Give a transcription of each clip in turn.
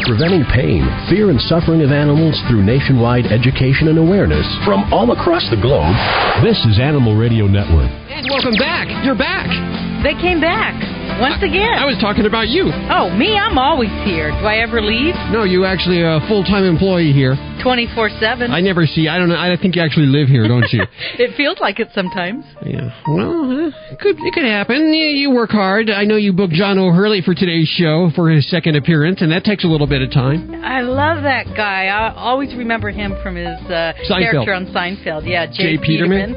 Preventing pain, fear, and suffering of animals through nationwide education and awareness from all across the globe. This is Animal Radio Network. And welcome back. You're back. They came back. Once again. I was talking about you. Oh, me? I'm always here. Do I ever leave? No, you actually are a full-time employee here. 24/7. I never see. I don't know. I think you actually live here, don't you? It feels like it sometimes. Yeah. Well, it could happen. You work hard. I know you booked John O'Hurley for today's show for his second appearance, and that takes a little bit of time. I love that guy. I always remember him from his character on Seinfeld. Yeah, J. Peterman.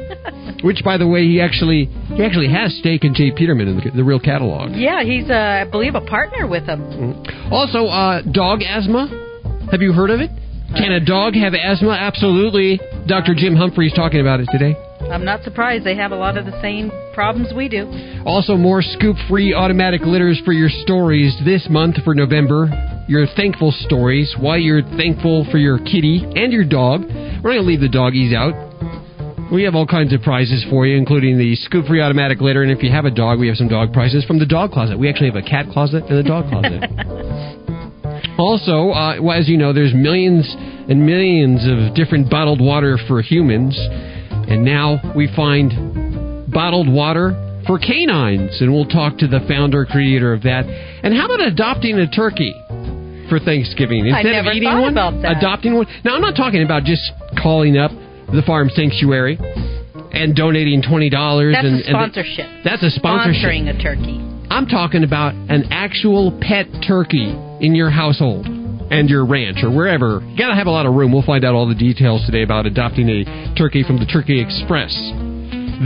Which, by the way, he actually has stake in J. Peterman in the real catalog. Yeah, he's, I believe, a partner with him. Mm-hmm. Also, dog asthma. Have you heard of it? Can a dog have asthma? Absolutely. Dr. Jim Humphrey's talking about it today. I'm not surprised. They have a lot of the same problems we do. Also, more scoop-free automatic litters for your stories this month for November. Your thankful stories, why you're thankful for your kitty and your dog. We're not going to leave the doggies out. We have all kinds of prizes for you, including the scoop-free automatic litter. And if you have a dog, we have some dog prizes from the dog closet. We actually have a cat closet and a dog closet. Also, as you know, there's millions and millions of different bottled water for humans. And now we find bottled water for canines. And we'll talk to the founder, creator of that. And how about adopting a turkey for Thanksgiving? Instead of eating one, adopting one. Now, I'm not talking about just calling up the farm sanctuary and donating $20. That's a sponsorship. That's a sponsorship. Sponsoring a turkey. I'm talking about an actual pet turkey in your household and your ranch or wherever. You got to have a lot of room. We'll find out all the details today about adopting a turkey from the Turkey Express.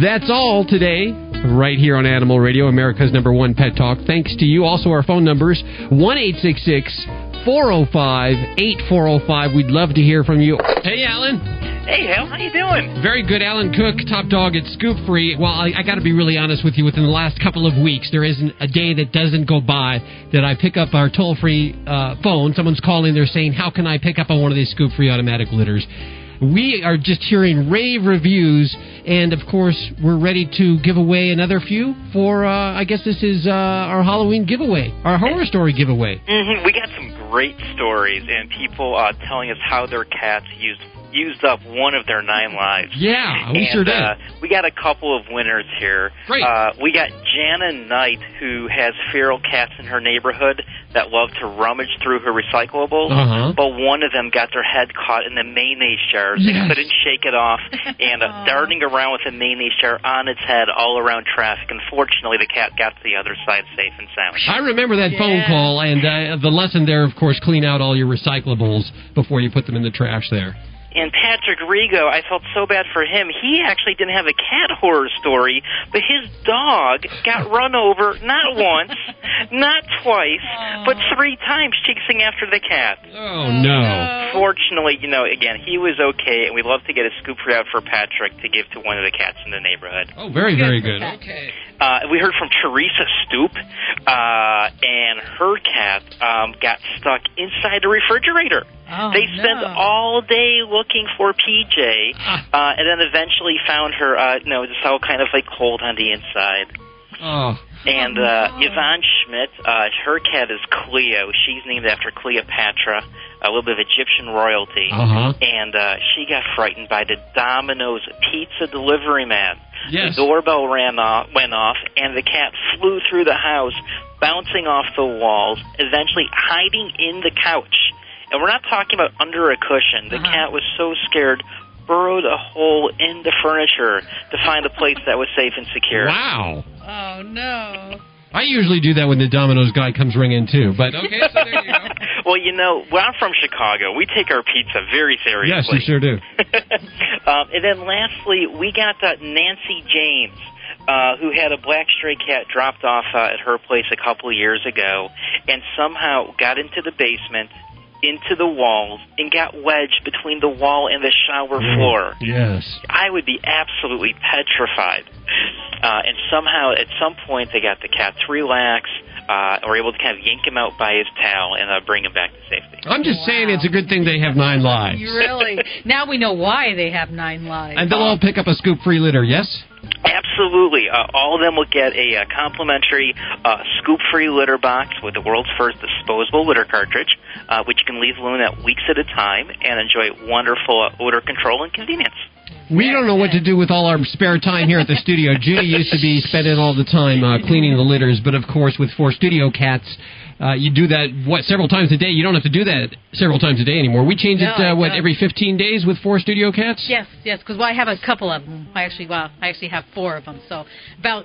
That's all today, right here on Animal Radio, America's #1 pet talk. Thanks to you. Also, our phone numbers, 1-866-405-8405. We'd love to hear from you. Hey, Alan. Hey, Hal, how you doing? Very good. Alan Cook, top dog at Scoop Free. Well, I got to be really honest with you. Within the last couple of weeks, there isn't a day that doesn't go by that I pick up our toll-free phone. Someone's calling. They're saying, how can I pick up on one of these Scoop Free automatic litters? We are just hearing rave reviews, and, of course, we're ready to give away another few for, I guess this is our Halloween giveaway, our horror story giveaway. Mm-hmm. We got some great stories, and people telling us how their cats used up one of their 9 lives. Yeah, we sure did. We got a couple of winners here. Great. We got Jana Knight, who has feral cats in her neighborhood that love to rummage through her recyclables, but one of them got their head caught in the mayonnaise jar. They couldn't shake it off, and darting around with a mayonnaise jar on its head all around traffic. Unfortunately, the cat got to the other side safe and sound. I remember that phone call, and the lesson there, of course, clean out all your recyclables before you put them in the trash there. And Patrick Rigo, I felt so bad for him. He actually didn't have a cat horror story, but his dog got run over not once, not twice, but 3 times chasing after the cat. Oh, no. Fortunately, again, he was okay, and we'd love to get a scoop out for Patrick to give to one of the cats in the neighborhood. Oh, very, very good. Okay. We heard from Teresa Stoop, and her cat got stuck inside the refrigerator. They spent all day looking for PJ, and then eventually found her, just all kind of like cold on the inside. Oh. And Yvonne Schmidt, her cat is Cleo. She's named after Cleopatra, a little bit of Egyptian royalty. And she got frightened by the Domino's pizza delivery man. Yes. The doorbell went off, and the cat flew through the house, bouncing off the walls, eventually hiding in the couch. And we're not talking about under a cushion. The cat was so scared, burrowed a hole in the furniture to find a place that was safe and secure. Wow. Oh, no. I usually do that when the Domino's guy comes ringing, too. But, okay, so there you go. Well, I'm from Chicago. We take our pizza very seriously. Yes, you sure do. And then lastly, we got Nancy James, who had a black stray cat dropped off at her place a couple of years ago and somehow got into the basement, into the walls, and got wedged between the wall and the shower floor. Yes. I would be absolutely petrified. And somehow, at some point, they got the cat to relax, were able to kind of yank him out by his tail and bring him back to safety. I'm just saying it's a good thing they have 9 lives. Really? Now we know why they have 9 lives. And they'll all pick up a scoop-free litter, yes? Absolutely. All of them will get a complimentary scoop-free litter box with the world's first disposable litter cartridge, which you can leave alone at weeks at a time and enjoy wonderful odor control and convenience. We don't know what to do with all our spare time here at the studio. Judy used to be spending all the time cleaning the litters, but of course with 4 studio cats, you do that, several times a day? You don't have to do that several times a day anymore. We change it, every 15 days with 4 studio cats? Yes, because I have a couple of them. I actually have 4 of them. So about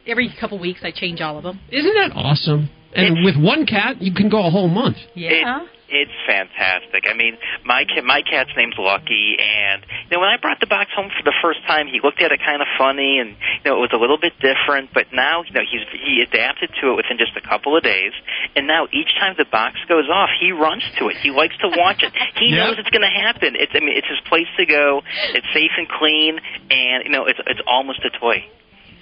every couple weeks I change all of them. Isn't that awesome? And with 1 cat, you can go a whole month. Yeah. It's fantastic. I mean, my cat's name's Lucky, and when I brought the box home for the first time, he looked at it kind of funny, and it was a little bit different. But now, he adapted to it within just a couple of days, and now each time the box goes off, he runs to it. He likes to watch it. He knows it's going to happen. It's his place to go. It's safe and clean, and it's almost a toy.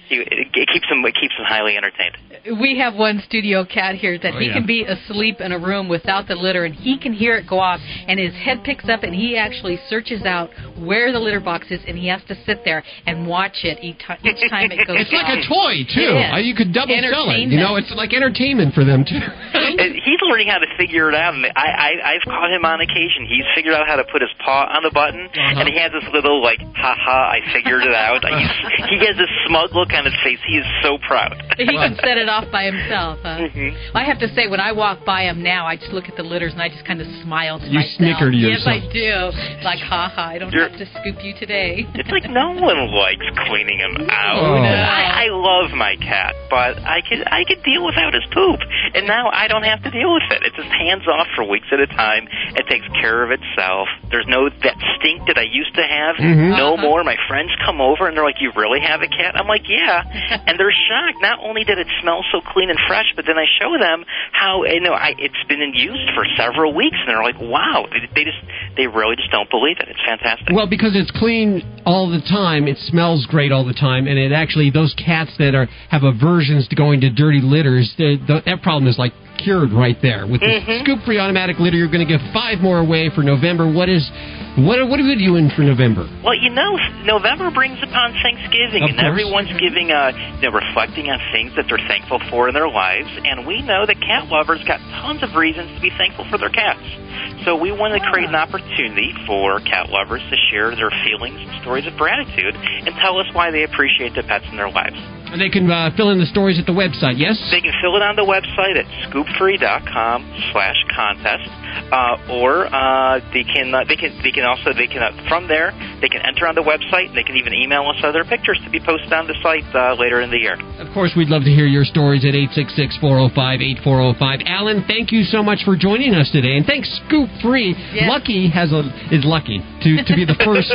It keeps him highly entertained. We have one studio cat here that he can be asleep in a room without the litter, and he can hear it go off, and his head picks up, and he actually searches out where the litter box is, and he has to sit there and watch it each time it goes It's off. like a toy, too. You could double sell it. It's like entertainment for them, too. He's learning how to figure it out, and I've caught him on occasion. He's figured out how to put his paw on the button, and he has this little, ha-ha, I figured it out. He has this smug look on his face. He is so proud. He can set it off by himself. I have to say, when I walk by him now, I just look at the litters and I just kind of smile to myself. You snicker to yourself. Yes, I do. Like, ha-ha, I don't have to scoop you today. It's like no one likes cleaning him out. Oh, no. I love my cat, but I could deal without his poop. And now I don't have to deal with it. It's just hands off for weeks at a time. It takes care of itself. There's that stink that I used to have. No more. My friends come over and they're like, "You really have a cat?" I'm like, "Yeah." And they're shocked. Not only did it smell so clean and fresh, but then I show them how it's been in use for several weeks, and they're like, "Wow!" They really just don't believe it. It's fantastic. Well, because it's clean all the time, it smells great all the time, and it actually, those cats that have aversions to going to dirty litters, that problem is cured right there. With the scoop-free automatic litter, you're going to give 5 more away for November. What are we doing for November? Well, November brings upon Thanksgiving, and everyone's giving, reflecting on things that they're thankful for in their lives. And we know that cat lovers got tons of reasons to be thankful for their cats. So we want to create an opportunity for cat lovers to share their feelings and stories of gratitude and tell us why they appreciate the pets in their lives. And they can fill in the stories at the website, yes? They can fill it on the website at scoopfree.com/contest, or they can from there they can enter on the website. They can even email us other pictures to be posted on the site later in the year. Of course, we'd love to hear your stories at 866-405-8405. Alan, thank you so much for joining us today, and thanks Scoop Free. Yes. Lucky is lucky to be the first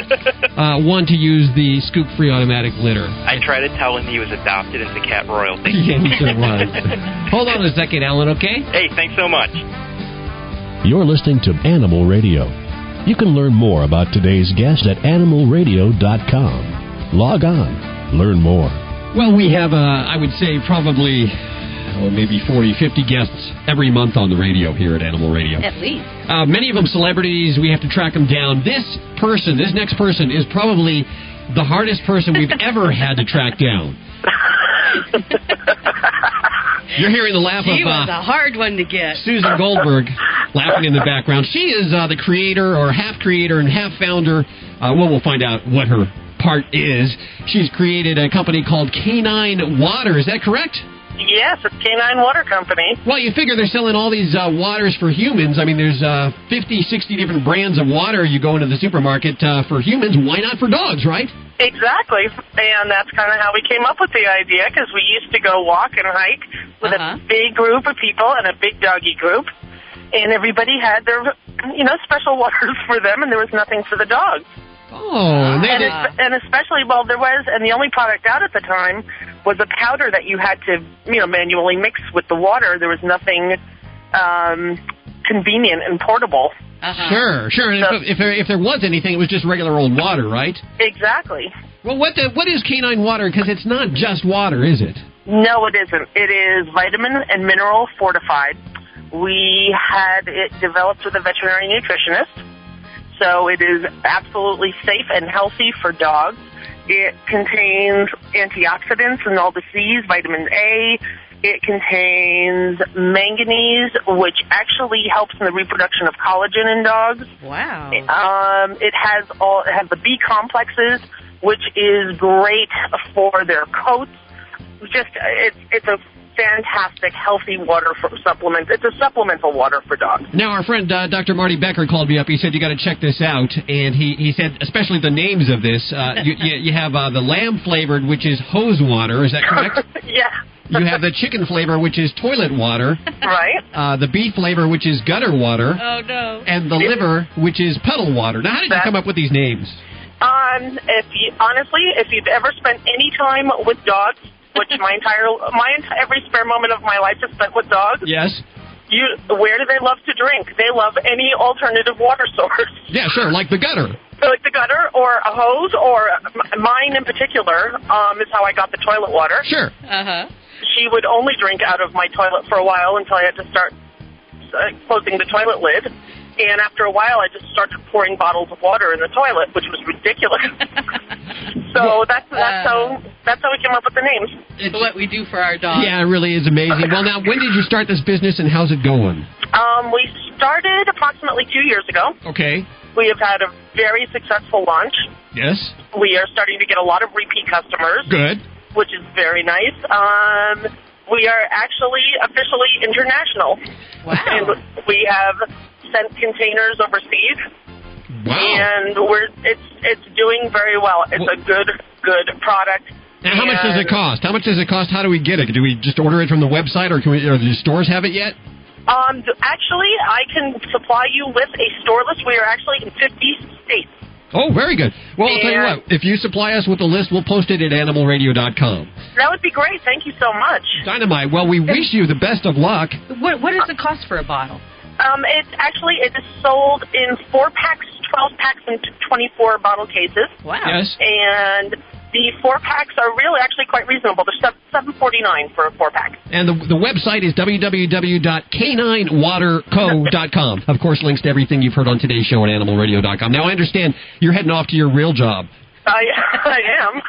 one to use the Scoop Free automatic litter. I try to tell him he was adopted into cat royalty. Yeah, he sure was. Hold on a second, Alan, okay? Hey, thanks so much. You're listening to Animal Radio. You can learn more about today's guest at animalradio.com. Log on. Learn more. Well, we have, I would say, probably maybe 40, 50 guests every month on the radio here at Animal Radio. At least. Many of them celebrities. We have to track them down. This next person is probably the hardest person we've ever had to track down. You're hearing the laugh She was a hard one to get. Susan Goldberg laughing in the background. She is the creator, or half creator and half founder. We'll find out what her part is. She's created a company called Canine Water. Is that correct? Yes, it's Canine Water Company. Well, you figure they're selling all these waters for humans. I mean, there's 50, 60 different brands of water you go into the supermarket for humans. Why not for dogs, right? Exactly. And that's kind of how we came up with the idea, because we used to go walk and hike with a big group of people and a big doggy group. And everybody had their, special waters for them, and there was nothing for the dogs. Oh, and especially, there was, and the only product out at the time was a powder that you had to, manually mix with the water. There was nothing convenient and portable. Sure. And so, if there was anything, it was just regular old water, right? Exactly. Well, what is Canine Water? Because it's not just water, is it? No, it isn't. It is vitamin and mineral fortified. We had it developed with a veterinary nutritionist. So it is absolutely safe and healthy for dogs. It contains antioxidants and all the C's, vitamin A. It contains manganese, which actually helps in the reproduction of collagen in dogs. Wow. It has the B complexes, which is great for their coats. It's a fantastic, healthy water for supplement. It's a supplemental water for dogs. Now, our friend Dr. Marty Becker called me up. He said you got to check this out, and he said especially the names of this. You have the lamb flavored, which is hose water. Is that correct? Yeah. You have the chicken flavor, which is toilet water. Right. The beef flavor, which is gutter water. Oh no. And the liver, which is puddle water. Now, how did you come up with these names? If you've ever spent any time with dogs, which every spare moment of my life is spent with dogs. Yes. Where do they love to drink? They love any alternative water source. Yeah, sure, like the gutter. Like the gutter, or a hose, or mine in particular is how I got the toilet water. Sure. Uh-huh. She would only drink out of my toilet for a while until I had to start closing the toilet lid. And after a while, I just started pouring bottles of water in the toilet, which was ridiculous. So that's how we came up with the names. It's what we do for our dogs. Yeah, it really is amazing. Well, now, when did you start this business, and how's it going? We started approximately 2 years ago. Okay. We have had a very successful launch. Yes. We are starting to get a lot of repeat customers. Good. Which is very nice. We are actually officially international. Wow. And we have sent containers overseas. Wow. And it's doing very well. It's a good product. Now, how much does it cost? How much does it cost? How do we get it? Do we just order it from the website, or do the stores have it yet? Actually, I can supply you with a store list. We are actually in 50 states. Oh, very good. Well, I'll tell you what. If you supply us with a list, we'll post it at animalradio.com. That would be great. Thank you so much. Dynamite. Well, we wish you the best of luck. What does it cost for a bottle? It is sold in 4-packs, 12-packs, and 24-bottle cases. Wow. Yes. And the 4-packs are really actually quite reasonable. They're $7.49 for a 4-pack. And the website is www.caninewaterco.com. Of course, links to everything you've heard on today's show at animalradio.com. Now, I understand you're heading off to your real job. I am.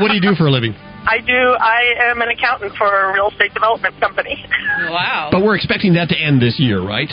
What do you do for a living? I am an accountant for a real estate development company. Wow. But we're expecting that to end this year, right?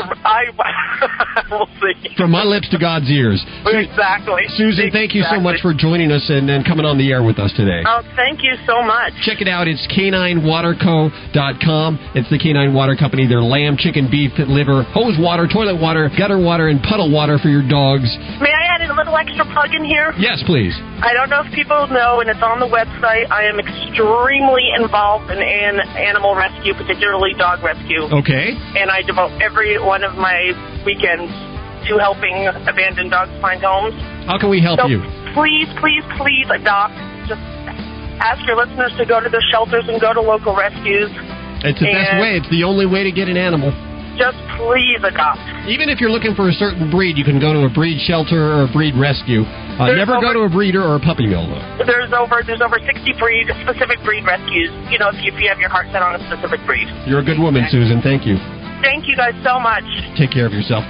We'll see. From my lips to God's ears. Exactly. Susan, thank you so much for joining us and coming on the air with us today. Oh, thank you so much. Check it out. It's caninewaterco.com. It's the Canine Water Company. They're lamb, chicken, beef, liver, hose water, toilet water, gutter water, and puddle water for your dogs. May I add a little extra plug in here? Yes, please. I don't know if people know, and it's on the website, I am extremely involved in animal rescue, particularly dog rescue. Okay. And I devote every one of my weekends to helping abandoned dogs find homes. How can we help you? Please, please, please adopt. Just ask your listeners to go to the shelters and go to local rescues. It's the best way. It's the only way to get an animal. Just please adopt. Even if you're looking for a certain breed, you can go to a breed shelter or a breed rescue. Never go to a breeder or a puppy mill, though. There's over 60 specific breed rescues, if you have your heart set on a specific breed. You're a good woman, Susan. Thank you. Thank you guys so much. Take care of yourself.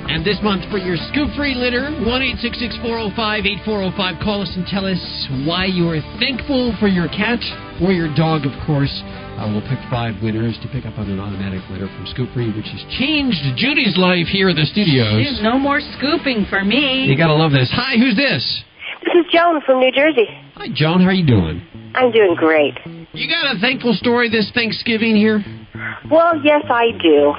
And this month for your scoop-free litter, 1-866-405-8405. Call us and tell us why you are thankful for your cat or your dog, of course. We'll pick 5 winners to pick up on an automatic litter from Scoop Free, which has changed Judy's life here at the studios. There's no more scooping for me. You gotta love this. Hi, who's this? This is Joan from New Jersey. Hi, Joan. How are you doing? I'm doing great. You got a thankful story this Thanksgiving here? Well, yes, I do.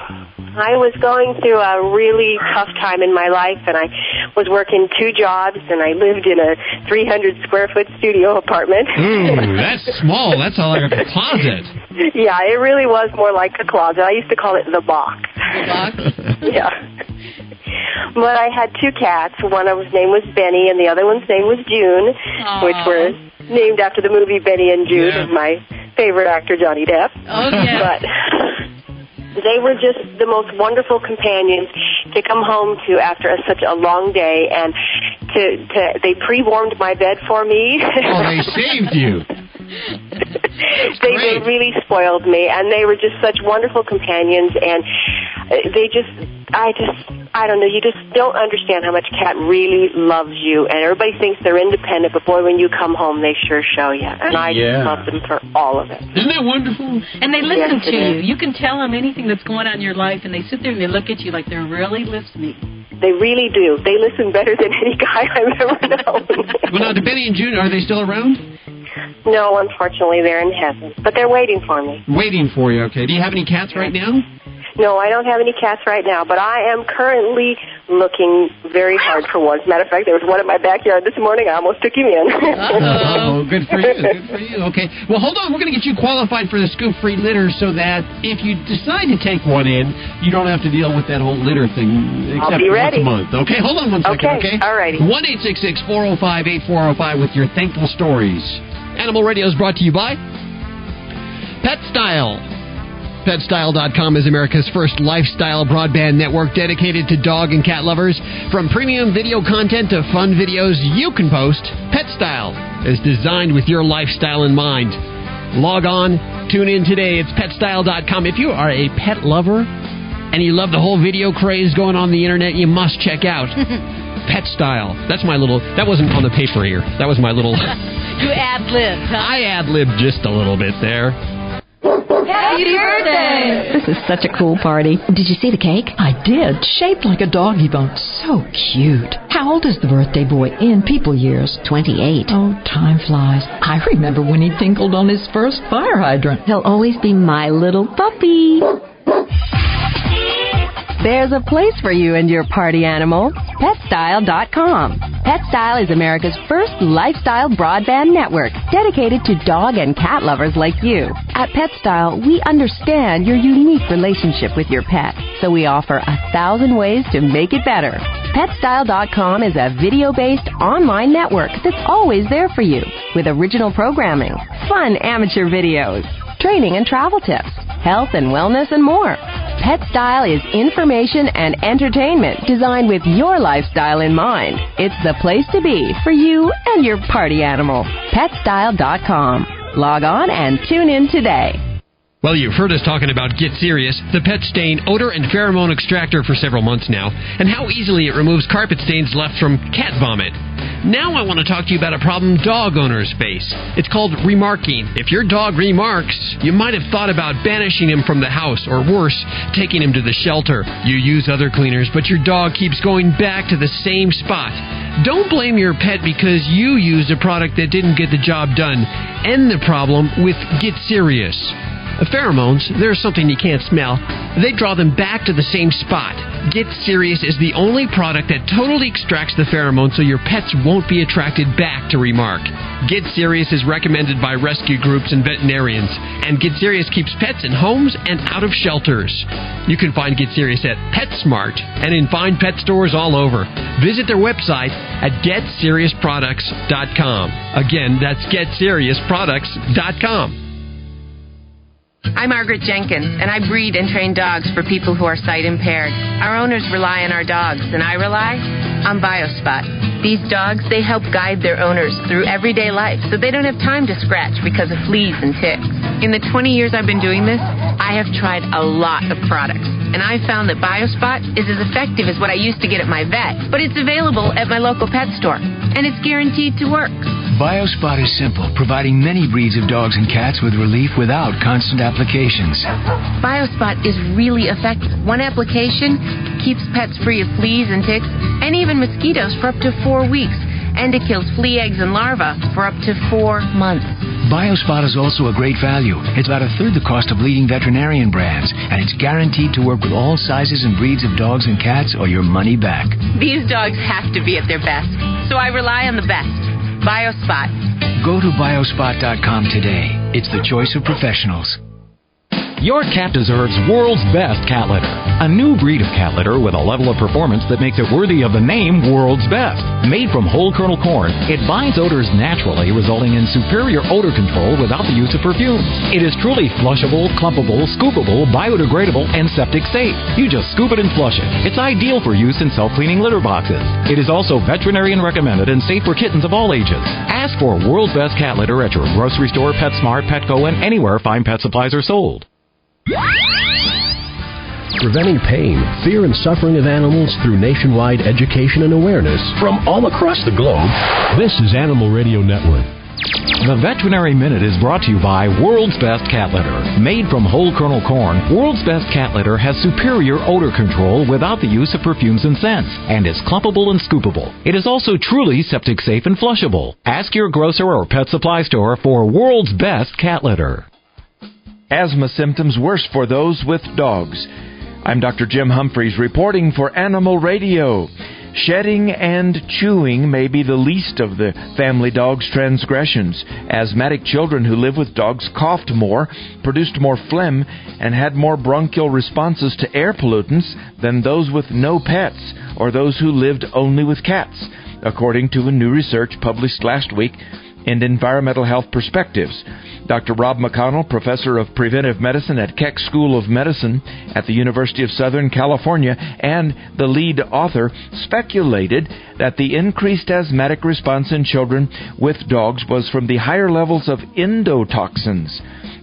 I was going through a really tough time in my life, and I was working 2 jobs, and I lived in a 300-square-foot studio apartment. Ooh, that's small. That's like a closet. Yeah, it really was more like a closet. I used to call it the box. The box? Yeah. But I had 2 cats. One of whose name was Benny, and the other one's name was June, which were named after the movie Benny and Jude of my favorite actor, Johnny Depp. Oh, yeah. But they were just the most wonderful companions to come home to after such a long day, and they pre-warmed my bed for me. Oh, they saved you. They really spoiled me, and they were just such wonderful companions, and I don't know, you just don't understand how much cat really loves you. And everybody thinks they're independent, but boy, when you come home, they sure show you. And I just love them for all of it. Isn't that wonderful? And they listen to you. You can tell them anything that's going on in your life, and they sit there and they look at you like they're really listening. They really do. They listen better than any guy I've ever known. Well, now, the Benny and June, are they still around? No, unfortunately, they're in heaven. But they're waiting for me. Waiting for you, okay. Do you have any cats right now? No, I don't have any cats right now, but I am currently looking very hard for one. As a matter of fact, there was one in my backyard this morning. I almost took him in. Oh, good for you. Good for you. Okay. Well, hold on. We're going to get you qualified for the scoop-free litter so that if you decide to take one in, you don't have to deal with that whole litter thing except I'll be ready. once a month. Okay, hold on one second, okay? All righty. 1-866-405-8405 with your thankful stories. Animal Radio is brought to you by Pet Style. PetStyle.com is America's first lifestyle broadband network dedicated to dog and cat lovers. From premium video content to fun videos you can post, PetStyle is designed with your lifestyle in mind. Log on, tune in today. It's PetStyle.com. If you are a pet lover and you love the whole video craze going on the internet, you must check out PetStyle. That's my little... That wasn't on the paper here. That was my little... You ad-libbed, huh? I ad-libbed just a little bit there. Happy birthday! This is such a cool party. Did you see the cake? I did. Shaped like a doggy bone. So cute. How old is the birthday boy in people years? 28. Oh, time flies. I remember when he tinkled on his first fire hydrant. He'll always be my little puppy. There's a place for you and your party animal. PetStyle.com. PetStyle is America's first lifestyle broadband network dedicated to dog and cat lovers like you. At PetStyle, we understand your unique relationship with your pet, so we offer 1,000 ways to make it better. PetStyle.com is a video-based online network that's always there for you, with original programming, fun amateur videos, training and travel tips, health and wellness, and more. PetStyle is information and entertainment designed with your lifestyle in mind. It's the place to be for you and your party animal. PetStyle.com. Log on and tune in today. Well, you've heard us talking about Get Serious, the pet stain odor and pheromone extractor for several months now, and how easily it removes carpet stains left from cat vomit. Now I want to talk to you about a problem dog owners face. It's called remarking. If your dog remarks, you might have thought about banishing him from the house, or worse, taking him to the shelter. You use other cleaners, but your dog keeps going back to the same spot. Don't blame your pet because you used a product that didn't get the job done. End the problem with Get Serious. Pheromones, they're something you can't smell. They draw them back to the same spot. Get Serious is the only product that totally extracts the pheromones so your pets won't be attracted back to remark. Get Serious is recommended by rescue groups and veterinarians, and Get Serious keeps pets in homes and out of shelters. You can find Get Serious at PetSmart and in fine pet stores all over. Visit their website at GetSeriousProducts.com. Again, that's GetSeriousProducts.com. I'm Margaret Jenkins, and I breed and train dogs for people who are sight impaired. Our owners rely on our dogs, and I rely on BioSpot. These dogs, they help guide their owners through everyday life so they don't have time to scratch because of fleas and ticks. In the 20 years I've been doing this, I have tried a lot of products, and I found that BioSpot is as effective as what I used to get at my vet, but it's available at my local pet store, and it's guaranteed to work. BioSpot is simple, providing many breeds of dogs and cats with relief without constant applications. BioSpot is really effective. One application keeps pets free of fleas and ticks and even mosquitoes for up to 4 weeks. And it kills flea eggs and larvae for up to 4 months. BioSpot is also a great value. It's about a third the cost of leading veterinarian brands, and it's guaranteed to work with all sizes and breeds of dogs and cats or your money back. These dogs have to be at their best, so I rely on the best. BioSpot. Go to biospot.com today. It's the choice of professionals. Your cat deserves world's best cat litter. A new breed of cat litter with a level of performance that makes it worthy of the name World's Best. Made from whole kernel corn, it binds odors naturally, resulting in superior odor control without the use of perfumes. It is truly flushable, clumpable, scoopable, biodegradable, and septic safe. You just scoop it and flush it. It's ideal for use in self-cleaning litter boxes. It is also veterinarian recommended and safe for kittens of all ages. Ask for World's Best cat litter at your grocery store, PetSmart, Petco, and anywhere fine pet supplies are sold. preventing pain, fear, and suffering of animals through nationwide education and awareness from all across the globe. This is Animal Radio Network. The Veterinary Minute is brought to you by World's Best Cat Litter. Made from whole kernel corn, World's Best Cat Litter has superior odor control without the use of perfumes and scents, and is clumpable and scoopable. It is also truly septic safe and flushable. Ask your grocer or pet supply store for World's Best Cat Litter. Asthma symptoms worse for those with dogs. I'm Dr. Jim Humphreys reporting for Animal Radio. Shedding and chewing may be the least of the family dog's transgressions. Asthmatic children who live with dogs coughed more, produced more phlegm, and had more bronchial responses to air pollutants than those with no pets or those who lived only with cats, according to a new research published last week in Environmental Health Perspectives. Dr. Rob McConnell, professor of preventive medicine at Keck School of Medicine at the University of Southern California and the lead author, speculated that the increased asthmatic response in children with dogs was from the higher levels of endotoxins,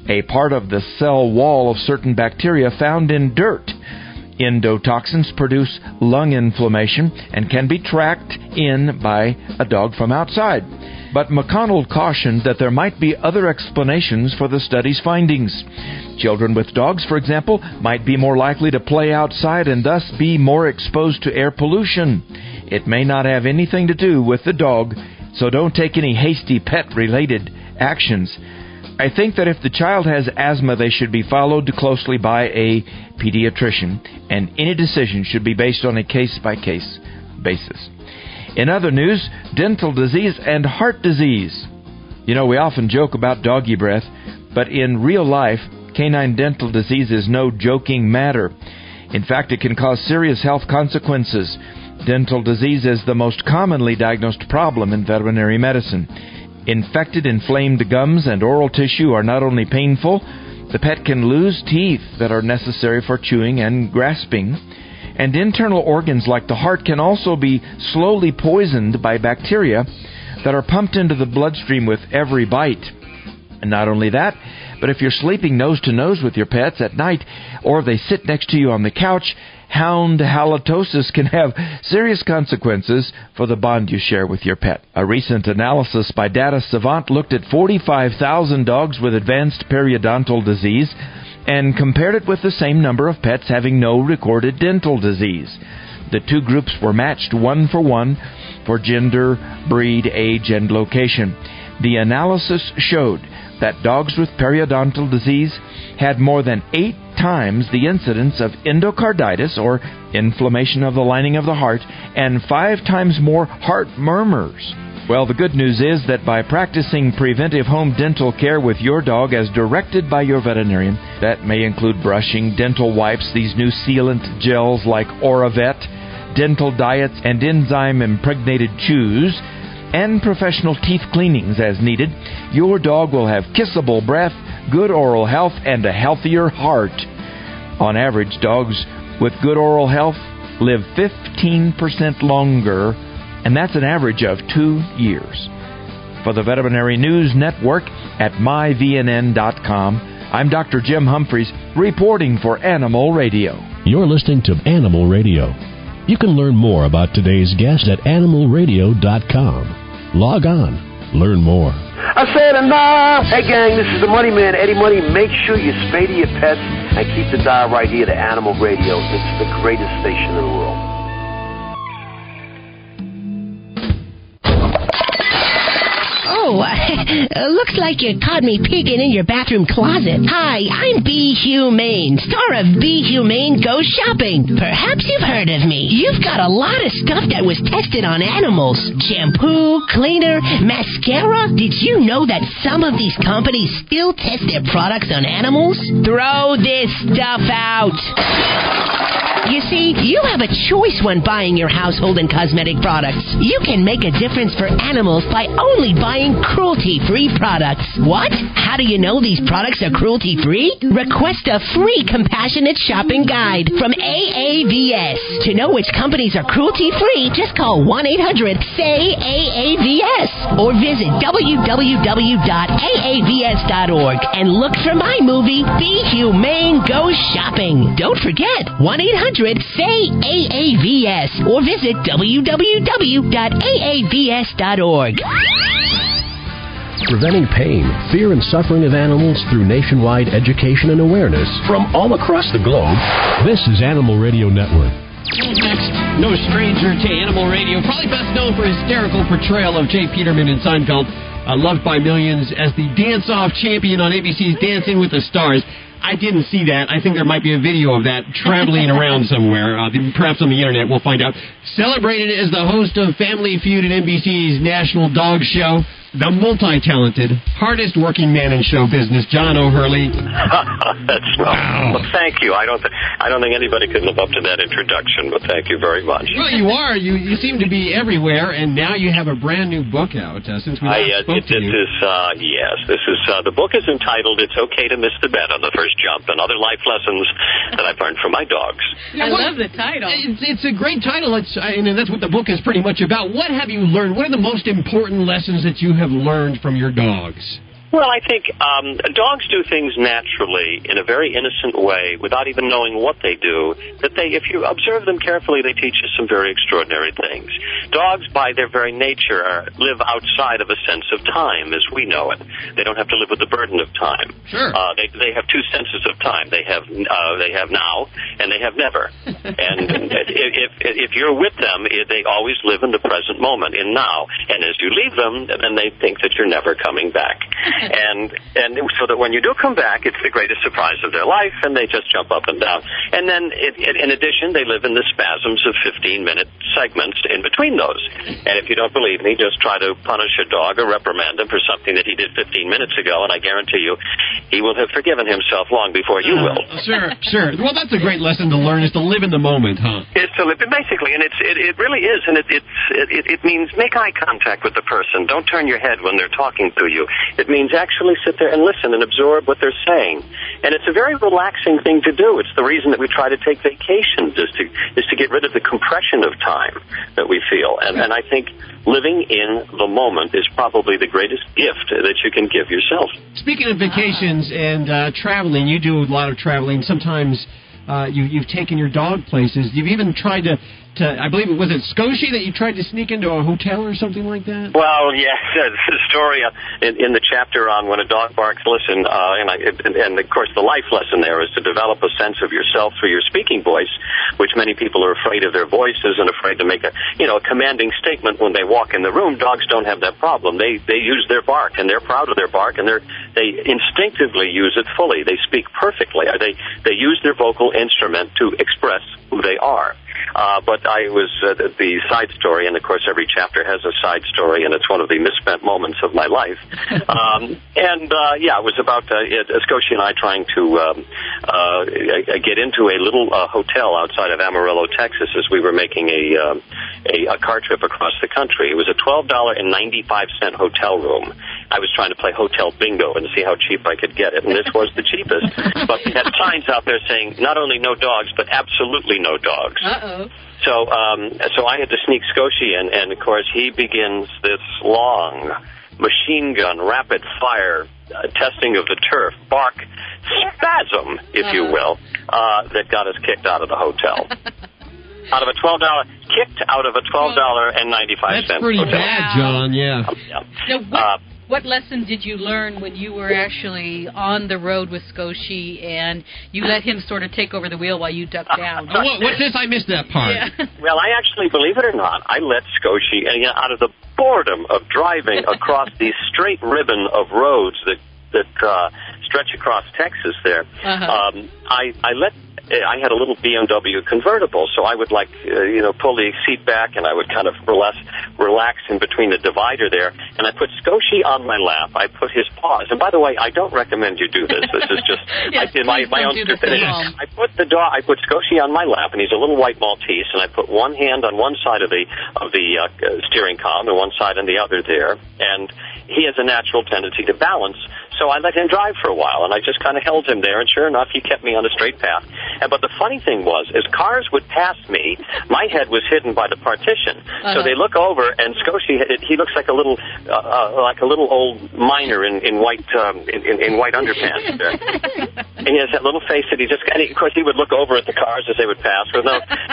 a part of the cell wall of certain bacteria found in dirt. Endotoxins produce lung inflammation and can be tracked in by a dog from outside. But McConnell cautioned that there might be other explanations for the study's findings. Children with dogs, for example, might be more likely to play outside and thus be more exposed to air pollution. It may not have anything to do with the dog, so don't take any hasty pet-related actions. I think that if the child has asthma, they should be followed closely by a pediatrician, and any decision should be based on a case-by-case basis. In other news, dental disease and heart disease. You know, we often joke about doggy breath, but in real life, canine dental disease is no joking matter. In fact, it can cause serious health consequences. Dental disease is the most commonly diagnosed problem in veterinary medicine. Infected, inflamed gums and oral tissue are not only painful, the pet can lose teeth that are necessary for chewing and grasping. And internal organs like the heart can also be slowly poisoned by bacteria that are pumped into the bloodstream with every bite. And not only that, but if you're sleeping nose to nose with your pets at night, or if they sit next to you on the couch, hound halitosis can have serious consequences for the bond you share with your pet. A recent analysis by Data Savant looked at 45,000 dogs with advanced periodontal disease and compared it with the same number of pets having no recorded dental disease. The two groups were matched 1-for-1 for gender, breed, age, and location. The analysis showed that dogs with periodontal disease had more than 8 times the incidence of endocarditis, or inflammation of the lining of the heart, and 5 times more heart murmurs. Well, the good news is that by practicing preventive home dental care with your dog as directed by your veterinarian, that may include brushing, dental wipes, these new sealant gels like Oravet, dental diets and enzyme-impregnated chews, and professional teeth cleanings as needed, your dog will have kissable breath, good oral health, and a healthier heart. On average, dogs with good oral health live 15% longer, and that's an average of 2 years. For the Veterinary News Network at myvnn.com, I'm Dr. Jim Humphreys, reporting for Animal Radio. You're listening to Animal Radio. You can learn more about today's guest at animalradio.com. Log on. Learn more. I said enough! Hey gang, this is the Money Man, Eddie Money. Make sure you spay to your pets and keep the dial right here to Animal Radio. It's the greatest station in the world. Oh, looks like you caught me peeking in your bathroom closet. Hi, I'm Be Humane, star of Be Humane Goes Shopping. Perhaps you've heard of me. You've got a lot of stuff that was tested on animals. Shampoo, cleaner, mascara. Did you know that some of these companies still test their products on animals? Throw this stuff out. You see, you have a choice when buying your household and cosmetic products. You can make a difference for animals by only buying cruelty-free products. What? How do you know these products are cruelty-free? Request a free compassionate shopping guide from AAVS. To know which companies are cruelty-free, just call 1-800-SAY-AAVS or visit www.aavs.org and look for my movie, Be Humane, Go Shopping. Don't forget, 1-800-SAY-AAVS or visit www.aavs.org. Preventing pain, fear, and suffering of animals through nationwide education and awareness from all across the globe. This is Animal Radio Network. Next, no stranger to Animal Radio, probably best known for his hysterical portrayal of Jay Peterman in Seinfeld, loved by millions as the dance-off champion on ABC's Dancing with the Stars. I didn't see that. I think there might be a video of that traveling around somewhere, perhaps on the internet. We'll find out. Celebrated as the host of Family Feud at NBC's National Dog Show, the multi-talented, hardest-working man in show business, John O'Hurley. That's wow. Well, thank you. I don't think anybody could live up to that introduction, but thank you very much. Well, you are. You seem to be everywhere, and now you have a brand new book out since we last spoke to you. Yes, this is the book is entitled "It's Okay to Miss the Bed on the First Jump" and other life lessons that I've learned from my dogs. I love the title. It's a great title. And that's what the book is pretty much about. What have you learned? What are the most important lessons that you have learned from your dogs? Well, I think dogs do things naturally in a very innocent way without even knowing what they do, that if you observe them carefully, they teach you some very extraordinary things. Dogs, by their very nature, live outside of a sense of time as we know it. They don't have to live with the burden of time. Sure. They have two senses of time. They have now and they have never. And if you're with them, they always live in the present moment, in now. And as you leave them, then they think that you're never coming back. And so that when you do come back, it's the greatest surprise of their life, and they just jump up and down. And then, in addition, they live in the spasms of 15-minute segments in between those. And if you don't believe me, just try to punish a dog or reprimand him for something that he did 15 minutes ago, and I guarantee you, he will have forgiven himself long before you will. Sure. Well, that's a great lesson to learn, is to live in the moment, huh? It's to live, basically, and it really is, and it means make eye contact with the person. Don't turn your head when they're talking to you. It means actually sit there and listen and absorb what they're saying. And it's a very relaxing thing to do. It's the reason that we try to take vacations, is to get rid of the compression of time that we feel. And I think living in the moment is probably the greatest gift that you can give yourself. Speaking of vacations and traveling, you do a lot of traveling. Sometimes you've taken your dog places. You've even tried to I believe, was it Scotia that you tried to sneak into a hotel or something like that? Well, yes, the story in the chapter on when a dog barks, listen, and of course the life lesson there is to develop a sense of yourself through your speaking voice, which many people are afraid of their voices and afraid to make a commanding statement when they walk in the room. Dogs don't have that problem. They use their bark, and they're proud of their bark, and they instinctively use it fully. They speak perfectly. They use their vocal instrument to express who they are. But I was the side story, and of course every chapter has a side story, and it's one of the misspent moments of my life. It was about Scotia and I trying to get into a little hotel outside of Amarillo, Texas, as we were making a car trip across the country. It was a $12.95 hotel room. I was trying to play hotel bingo and see how cheap I could get it, and this was the cheapest. But they had signs out there saying not only no dogs, but absolutely no dogs. Uh-oh. So I had to sneak Scotia in, and of course he begins this long machine gun, rapid fire testing of the turf, bark spasm, if you will, that got us kicked out of the hotel. Out of a $12.95 That's pretty hotel. bad, John. Yeah. So what lesson did you learn when you were actually on the road with Scotia and you let him sort of take over the wheel while you ducked down? What's this? I missed that part. Yeah. Well, I actually, believe it or not, I let Scotia, out of the boredom of driving across the straight ribbon of roads that stretch across Texas there, I had a little BMW convertible, so I would pull the seat back, and I would kind of relax in between the divider there, and I put Scotia on my lap. I put his paws, and by the way, I don't recommend you do this. This is just yes, I did my own stupidity. I put Scotia on my lap, and he's a little white Maltese, and I put one hand on one side of the steering column and one side on the other there, and he has a natural tendency to balance. So I let him drive for a while, and I just kind of held him there, and sure enough, he kept me on a straight path. But the funny thing was, as cars would pass me, my head was hidden by the partition. So they look over, and Scotia, he looks like a little old miner in white underpants. And he has that little face that and of course, he would look over at the cars as they would pass,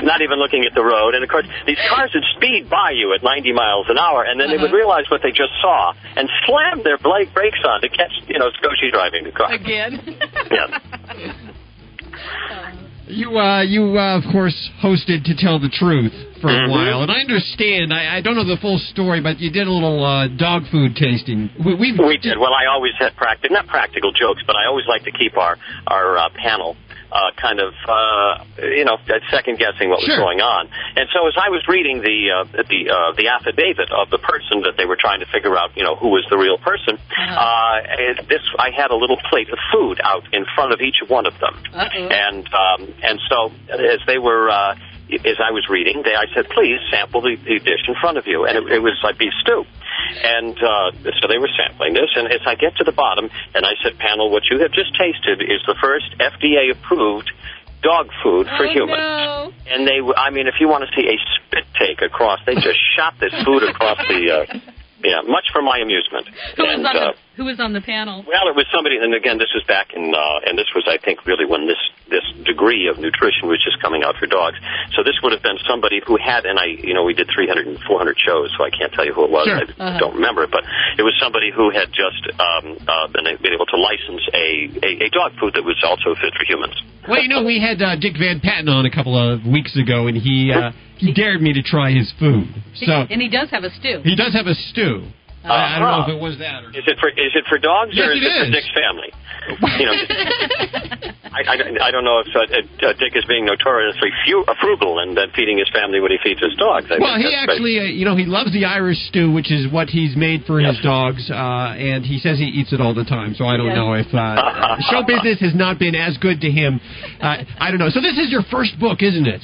not even looking at the road. And of course, these cars would speed by you at 90 miles an hour, and then they would realize what they just saw and slam their brakes on to catch, Scotia driving the car. Again? Yes. You of course, hosted To Tell the Truth for a while, and I understand, I don't know the full story, but you did a little dog food tasting. We did. Well, I always had not practical jokes, but I always like to keep our panel second-guessing what was going on. And so as I was reading the affidavit of the person that they were trying to figure out, who was the real person, I had a little plate of food out in front of each one of them. And so as they were... as I was reading, I said, please sample the dish in front of you. And it was like beef stew. And so they were sampling this. And as I get to the bottom, and I said, panel, what you have just tasted is the first FDA-approved dog food for humans. No. And if you want to see a spit take across, they just shot this food across the... much for my amusement. Who was on the panel? Well, it was somebody, and again, this was back in, and this was, I think, really when this degree of nutrition was just coming out for dogs. So this would have been somebody who had, and we did 300 and 400 shows, so I can't tell you who it was. Sure. I don't remember it, but it was somebody who had just been able to license a dog food that was also fit for humans. Well, we had Dick Van Patten on a couple of weeks ago, and he dared me to try his food. And he does have a stew. He does have a stew. I don't know if it was that. Or... Is it for dogs, yes, or is it for Dick's family? I don't know if Dick is being notoriously frugal and feeding his family what he feeds his dogs. Well, he actually, he loves the Irish stew, which is what he's made for his dogs, and he says he eats it all the time. So I don't know if show business has not been as good to him. I don't know. So this is your first book, isn't it?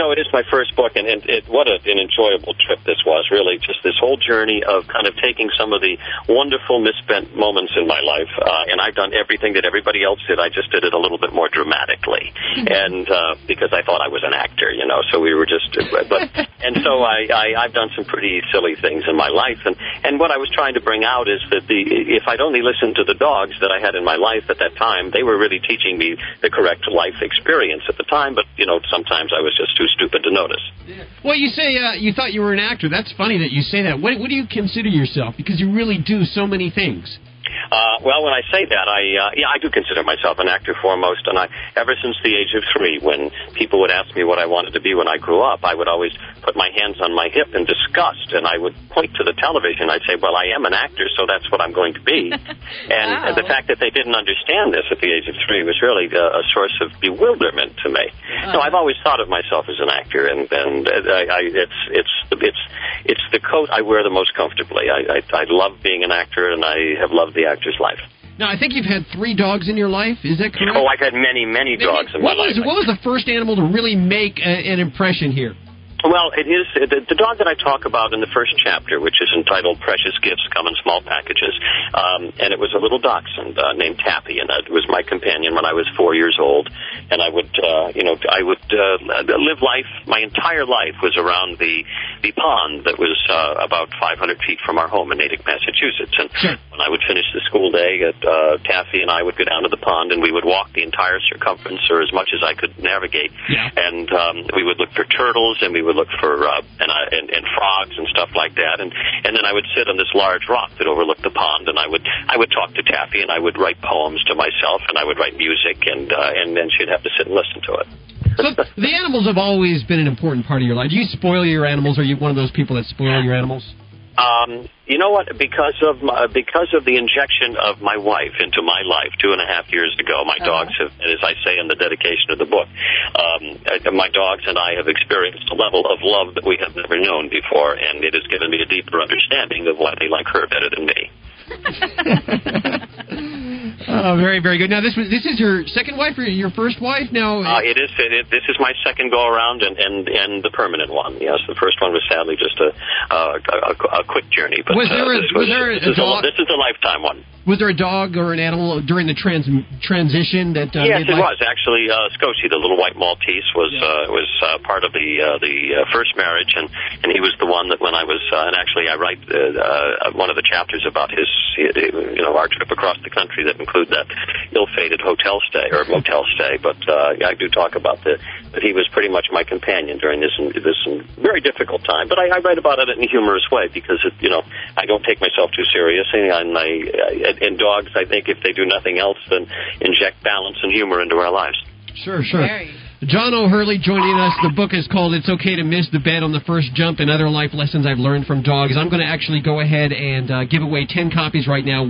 It is my first book, and what an enjoyable trip this was, really. Just this whole journey of kind of taking some of the wonderful misspent moments in my life, and I've done everything that everybody else did. I just did it a little bit more dramatically, and because I thought I was an actor, so we were just, so I've done some pretty silly things in my life, and what I was trying to bring out is that if I'd only listened to the dogs that I had in my life at that time, they were really teaching me the correct life experience at the time, but, sometimes I was just too stupid to notice. Well, you say you thought you were an actor. That's funny that you say that. What do you consider yourself? Because you really do so many things. Well, when I say that, I do consider myself an actor foremost, and ever since the age of 3, when people would ask me what I wanted to be when I grew up, I would always put my hands on my hip in disgust, and I would point to the television. I'd say, well, I am an actor, so that's what I'm going to be. And the fact that they didn't understand this at the age of 3 was really a source of bewilderment to me. So I've always thought of myself as an actor, and it's the coat I wear the most comfortably. I love being an actor, and I have loved the actor's life. Now, I think you've had 3 dogs in your life. Is that correct? Oh, I've had many dogs in my life. What was the first animal to really make an impression here? Well, it is the dog that I talk about in the first chapter, which is entitled "Precious Gifts Come in Small Packages," and it was a little dachshund named Taffy, and it was my companion when I was 4 years old. And I would live life. My entire life was around the pond that was about 500 feet from our home in Natick, Massachusetts. And when I would finish the school day, Taffy and I would go down to the pond, and we would walk the entire circumference, or as much as I could navigate. And we would look for turtles, and we would look for and frogs and stuff like that, and then I would sit on this large rock that overlooked the pond, and I would talk to Taffy, and I would write poems to myself, and I would write music, and then she'd have to sit and listen to it. So the animals have always been an important part of your life. Do you spoil your animals? Are you one of those people that spoil your animals? You know what? Because of the injection of my wife into my life 2.5 years ago, my dogs have, as I say in the dedication of the book, my dogs and I have experienced a level of love that we have never known before, and it has given me a deeper understanding of why they like her better than me. Very, very good. Now, this is your second wife or your first wife? Now, it is. This is my second go around and the permanent one. Yes, the first one was sadly just a quick journey. But was there a dog? This is a lifetime one. Was there a dog or an animal during the transition that? Yes, it was actually. Scotia, the little white Maltese, was part of the first marriage, and he was the one that when I was and actually I write one of the chapters about his our trip across the country that include that ill-fated hotel stay or motel stay. But I do talk about that he was pretty much my companion during this very difficult time. But I write about it in a humorous way because I don't take myself too seriously, and dogs, I think, if they do nothing else than inject balance and humor into our lives. Sure. John O'Hurley joining us. The book is called It's Okay to Miss the Bed on the First Jump and Other Life Lessons I've Learned from Dogs. I'm going to actually go ahead and give away 10 copies right now,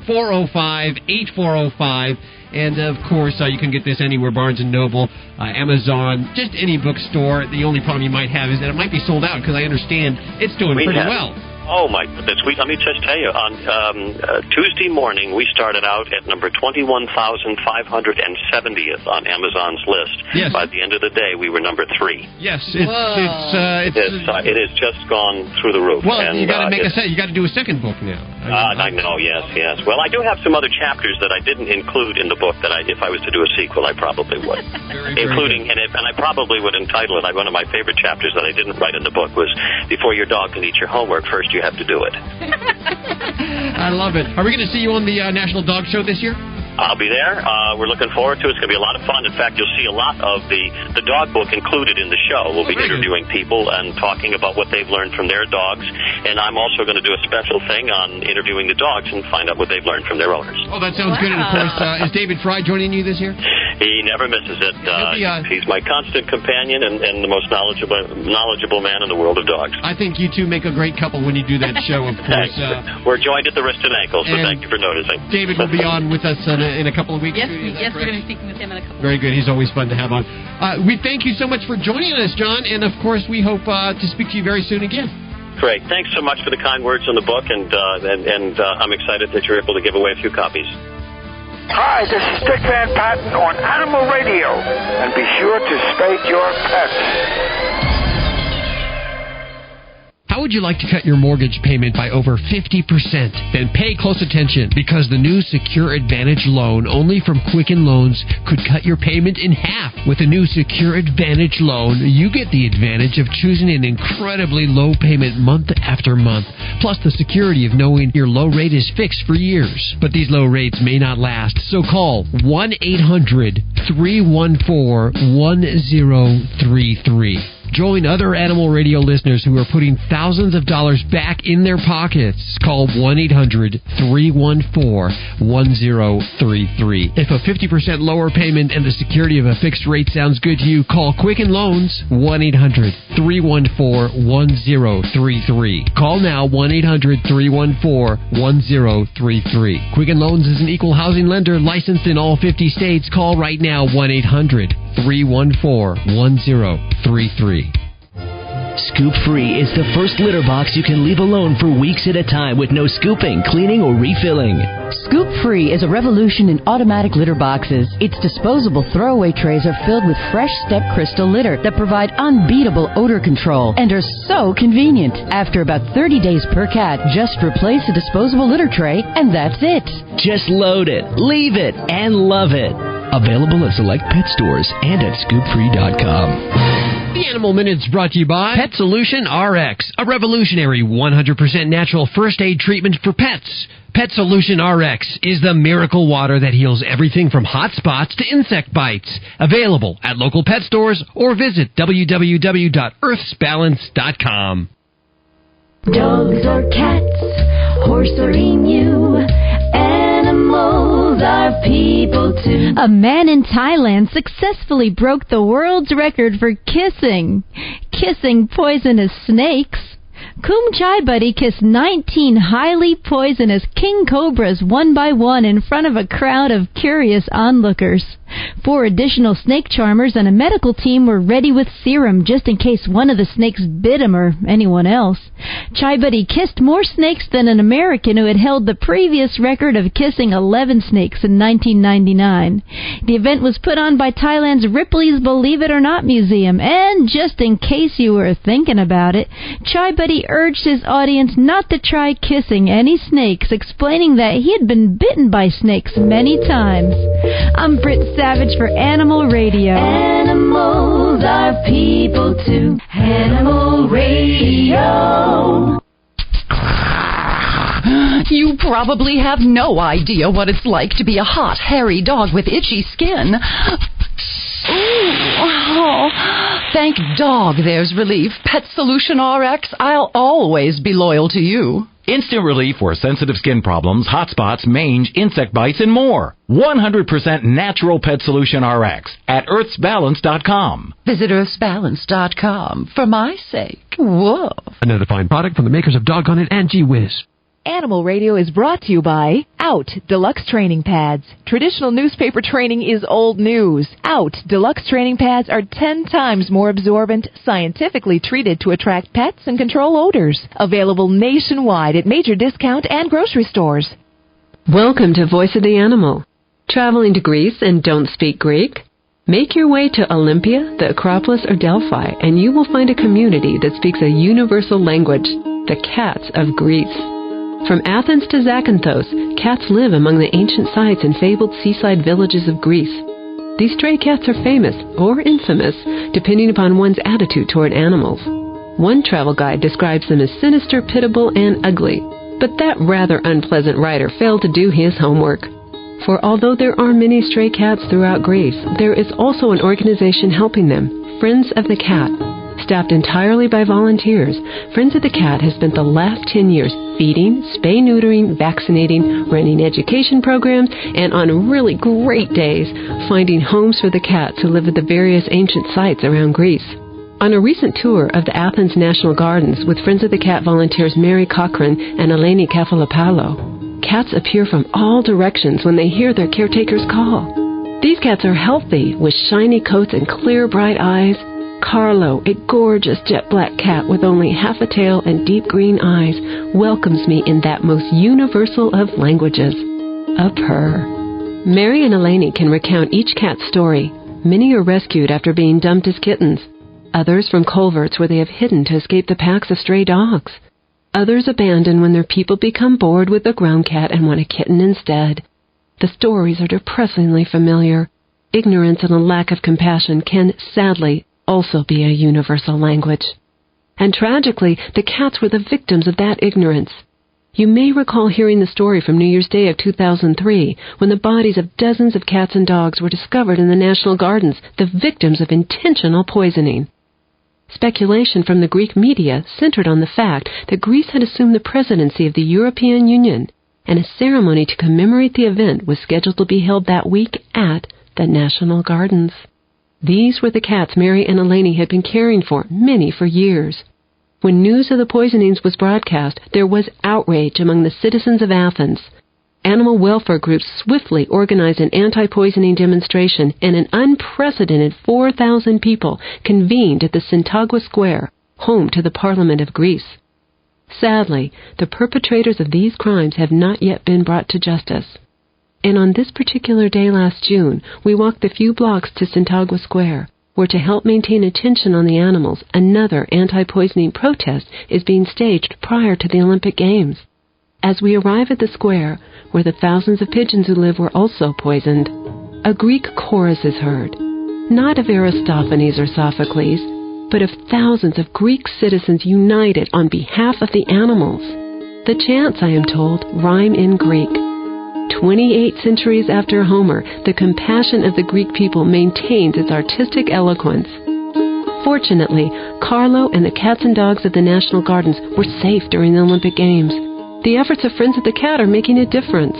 1-866-405-8405. And, of course, you can get this anywhere, Barnes & Noble, Amazon, just any bookstore. The only problem you might have is that it might be sold out because I understand it's doing pretty well. Oh, my goodness. Let me just tell you, on Tuesday morning, we started out at number 21,570th on Amazon's list. Yes. By the end of the day, we were number 3. Yes. It has just gone through the roof. Well, you got to do a second book now. I know, yes. Well, I do have some other chapters that I didn't include in the book that if I was to do a sequel, I probably would. Including, and I probably would entitle it, one of my favorite chapters that I didn't write in the book was, Before Your Dog Can Eat Your Homework, First You Have to Do It. I love it. Are we going to see you on the National Dog Show this year? I'll be there. We're looking forward to it. It's going to be a lot of fun. In fact, you'll see a lot of the dog book included in the show. We'll be interviewing people and talking about what they've learned from their dogs. And I'm also going to do a special thing on interviewing the dogs and find out what they've learned from their owners. Oh, that sounds good. And, of course, is David Fry joining you this year? He never misses it. He's my constant companion and the most knowledgeable man in the world of dogs. I think you two make a great couple when you do that show, of course. We're joined at the wrist and ankles, so thank you for noticing. David will be on with us in a couple of weeks. Yes, we're going to be speaking with him in a couple of weeks. Very good. He's always fun to have on. We thank you so much for joining us, John, and of course we hope to speak to you very soon again. Great. Thanks so much for the kind words on the book, and I'm excited that you're able to give away a few copies. Hi, this is Dick Van Patten on Animal Radio, and be sure to spay your pets. How would you like to cut your mortgage payment by over 50%? Then pay close attention because the new Secure Advantage loan only from Quicken Loans could cut your payment in half. With the new Secure Advantage loan, you get the advantage of choosing an incredibly low payment month after month, plus the security of knowing your low rate is fixed for years. But these low rates may not last, so call 1-800-314-1033. Join other Animal Radio listeners who are putting thousands of dollars back in their pockets. Call 1-800-314-1033. If a 50% lower payment and the security of a fixed rate sounds good to you, call Quicken Loans, 1-800-314-1033. Call now, 1-800-314-1033. Quicken Loans is an equal housing lender licensed in all 50 states. Call right now, 1-800-314-1033. Scoop Free is the first litter box you can leave alone for weeks at a time with no scooping, cleaning, or refilling. Scoop Free is a revolution in automatic litter boxes. Its disposable throwaway trays are filled with fresh Step Crystal litter that provide unbeatable odor control and are so convenient. After about 30 days per cat, just replace the disposable litter tray and that's it. Just load it, leave it, and love it. Available at select pet stores and at scoopfree.com. The Animal Minute's brought to you by Pet Solution RX, a revolutionary 100% natural first aid treatment for pets. Pet Solution RX is the miracle water that heals everything from hot spots to insect bites. Available at local pet stores or visit www.earthsbalance.com. Dogs or cats, horse or emu, animals are people too. A man in Thailand successfully broke the world's record for kissing poisonous snakes. Kum Chai Buddy kissed 19 highly poisonous king cobras one by one in front of a crowd of curious onlookers. 4 additional snake charmers and a medical team were ready with serum just in case one of the snakes bit him or anyone else. Chai Buddy kissed more snakes than an American who had held the previous record of kissing 11 snakes in 1999. The event was put on by Thailand's Ripley's Believe It or Not Museum, and just in case you were thinking about it, Chai Buddy urged his audience not to try kissing any snakes, explaining that he had been bitten by snakes many times. I'm Britt Savage for Animal Radio. Animals are people too. Animal Radio. You probably have no idea what it's like to be a hot, hairy dog with itchy skin. Oh, thank dog there's relief. Pet Solution RX, I'll always be loyal to you. Instant relief for sensitive skin problems, hot spots, mange, insect bites, and more. 100% natural Pet Solution RX at earthsbalance.com. Visit earthsbalance.com for my sake. Whoa. Another fine product from the makers of Doggone It and Gee Whiz. Animal Radio is brought to you by Out Deluxe Training Pads. Traditional newspaper training is old news. Out Deluxe Training Pads are 10 times more absorbent, scientifically treated to attract pets and control odors. Available nationwide at major discount and grocery stores. Welcome to Voice of the Animal. Traveling to Greece and don't speak Greek? Make your way to Olympia, the Acropolis, or Delphi, and you will find a community that speaks a universal language, the cats of Greece. From Athens to Zakynthos, cats live among the ancient sites and fabled seaside villages of Greece. These stray cats are famous, or infamous, depending upon one's attitude toward animals. One travel guide describes them as sinister, pitiable, and ugly, but that rather unpleasant writer failed to do his homework. For although there are many stray cats throughout Greece, there is also an organization helping them, Friends of the Cat. Staffed entirely by volunteers, Friends of the Cat has spent the last 10 years feeding, spay-neutering, vaccinating, running education programs, and on really great days, finding homes for the cats who live at the various ancient sites around Greece. On a recent tour of the Athens National Gardens with Friends of the Cat volunteers Mary Cochran and Eleni Kefalopoulou, cats appear from all directions when they hear their caretakers call. These cats are healthy, with shiny coats and clear, bright eyes. Carlo, a gorgeous jet-black cat with only half a tail and deep green eyes, welcomes me in that most universal of languages, a purr. Mary and Eleni can recount each cat's story. Many are rescued after being dumped as kittens. Others from culverts where they have hidden to escape the packs of stray dogs. Others abandoned when their people become bored with the ground cat and want a kitten instead. The stories are depressingly familiar. Ignorance and a lack of compassion can, sadly, also be a universal language. And tragically, the cats were the victims of that ignorance. You may recall hearing the story from New Year's Day of 2003, when the bodies of dozens of cats and dogs were discovered in the National Gardens, the victims of intentional poisoning. Speculation from the Greek media centered on the fact that Greece had assumed the presidency of the European Union, and a ceremony to commemorate the event was scheduled to be held that week at the National Gardens. These were the cats Mary and Eleni had been caring for, many for years. When news of the poisonings was broadcast, there was outrage among the citizens of Athens. Animal welfare groups swiftly organized an anti-poisoning demonstration, and an unprecedented 4,000 people convened at the Syntagma Square, home to the Parliament of Greece. Sadly, the perpetrators of these crimes have not yet been brought to justice. And on this particular day last June, we walked the few blocks to Syntagma Square, where to help maintain attention on the animals, another anti-poisoning protest is being staged prior to the Olympic Games. As we arrive at the square, where the thousands of pigeons who live were also poisoned, a Greek chorus is heard, not of Aristophanes or Sophocles, but of thousands of Greek citizens united on behalf of the animals. The chants, I am told, rhyme in Greek. 28 centuries after Homer, the compassion of the Greek people maintains its artistic eloquence. Fortunately, Carlo and the cats and dogs of the National Gardens were safe during the Olympic Games. The efforts of Friends of the Cat are making a difference.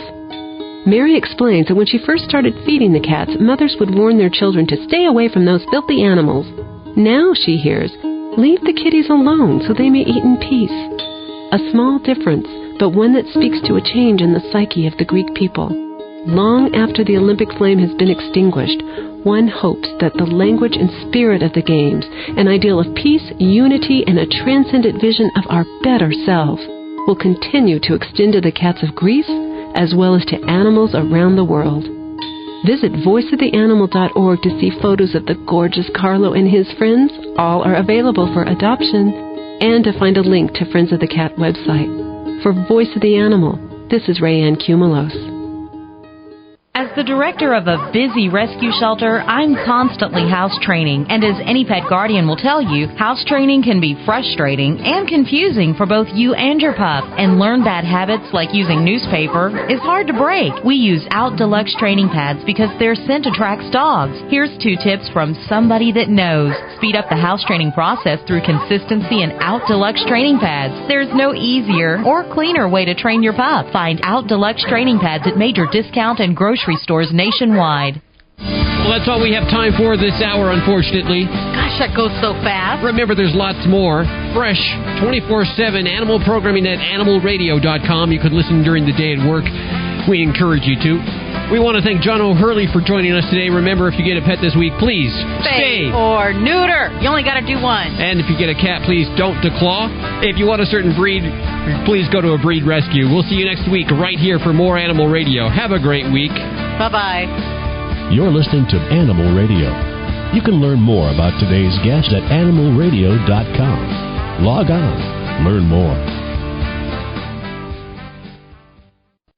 Mary explains that when she first started feeding the cats, mothers would warn their children to stay away from those filthy animals. Now, she hears, Leave the kitties alone so they may eat in peace. A small difference, but one that speaks to a change in the psyche of the Greek people. Long after the Olympic flame has been extinguished, one hopes that the language and spirit of the Games, an ideal of peace, unity, and a transcendent vision of our better selves, will continue to extend to the cats of Greece as well as to animals around the world. Visit voiceoftheanimal.org to see photos of the gorgeous Carlo and his friends. All are available for adoption, and to find a link to Friends of the Cat website. For Voice of the Animal, this is Rayanne Cumulos. As the director of a busy rescue shelter, I'm constantly house training, and as any pet guardian will tell you, house training can be frustrating and confusing for both you and your pup, and learned bad habits like using newspaper is hard to break. We use Out Deluxe training pads because their scent attracts dogs. Here's 2 tips from somebody that knows. Speed up the house training process through consistency and Out Deluxe training pads. There's no easier or cleaner way to train your pup. Find Out Deluxe training pads at major discount and grocery stores nationwide. Well, that's all we have time for this hour, unfortunately. Gosh, that goes so fast. Remember, there's lots more. Fresh, 24/7 animal programming at animalradio.com. You could listen during the day at work. We encourage you to. We want to thank John O'Hurley for joining us today. Remember, if you get a pet this week, please spay or neuter. You only got to do one. And if you get a cat, please don't declaw. If you want a certain breed, please go to a breed rescue. We'll see you next week right here for more Animal Radio. Have a great week. Bye-bye. You're listening to Animal Radio. You can learn more about today's guest at animalradio.com. Log on. Learn more.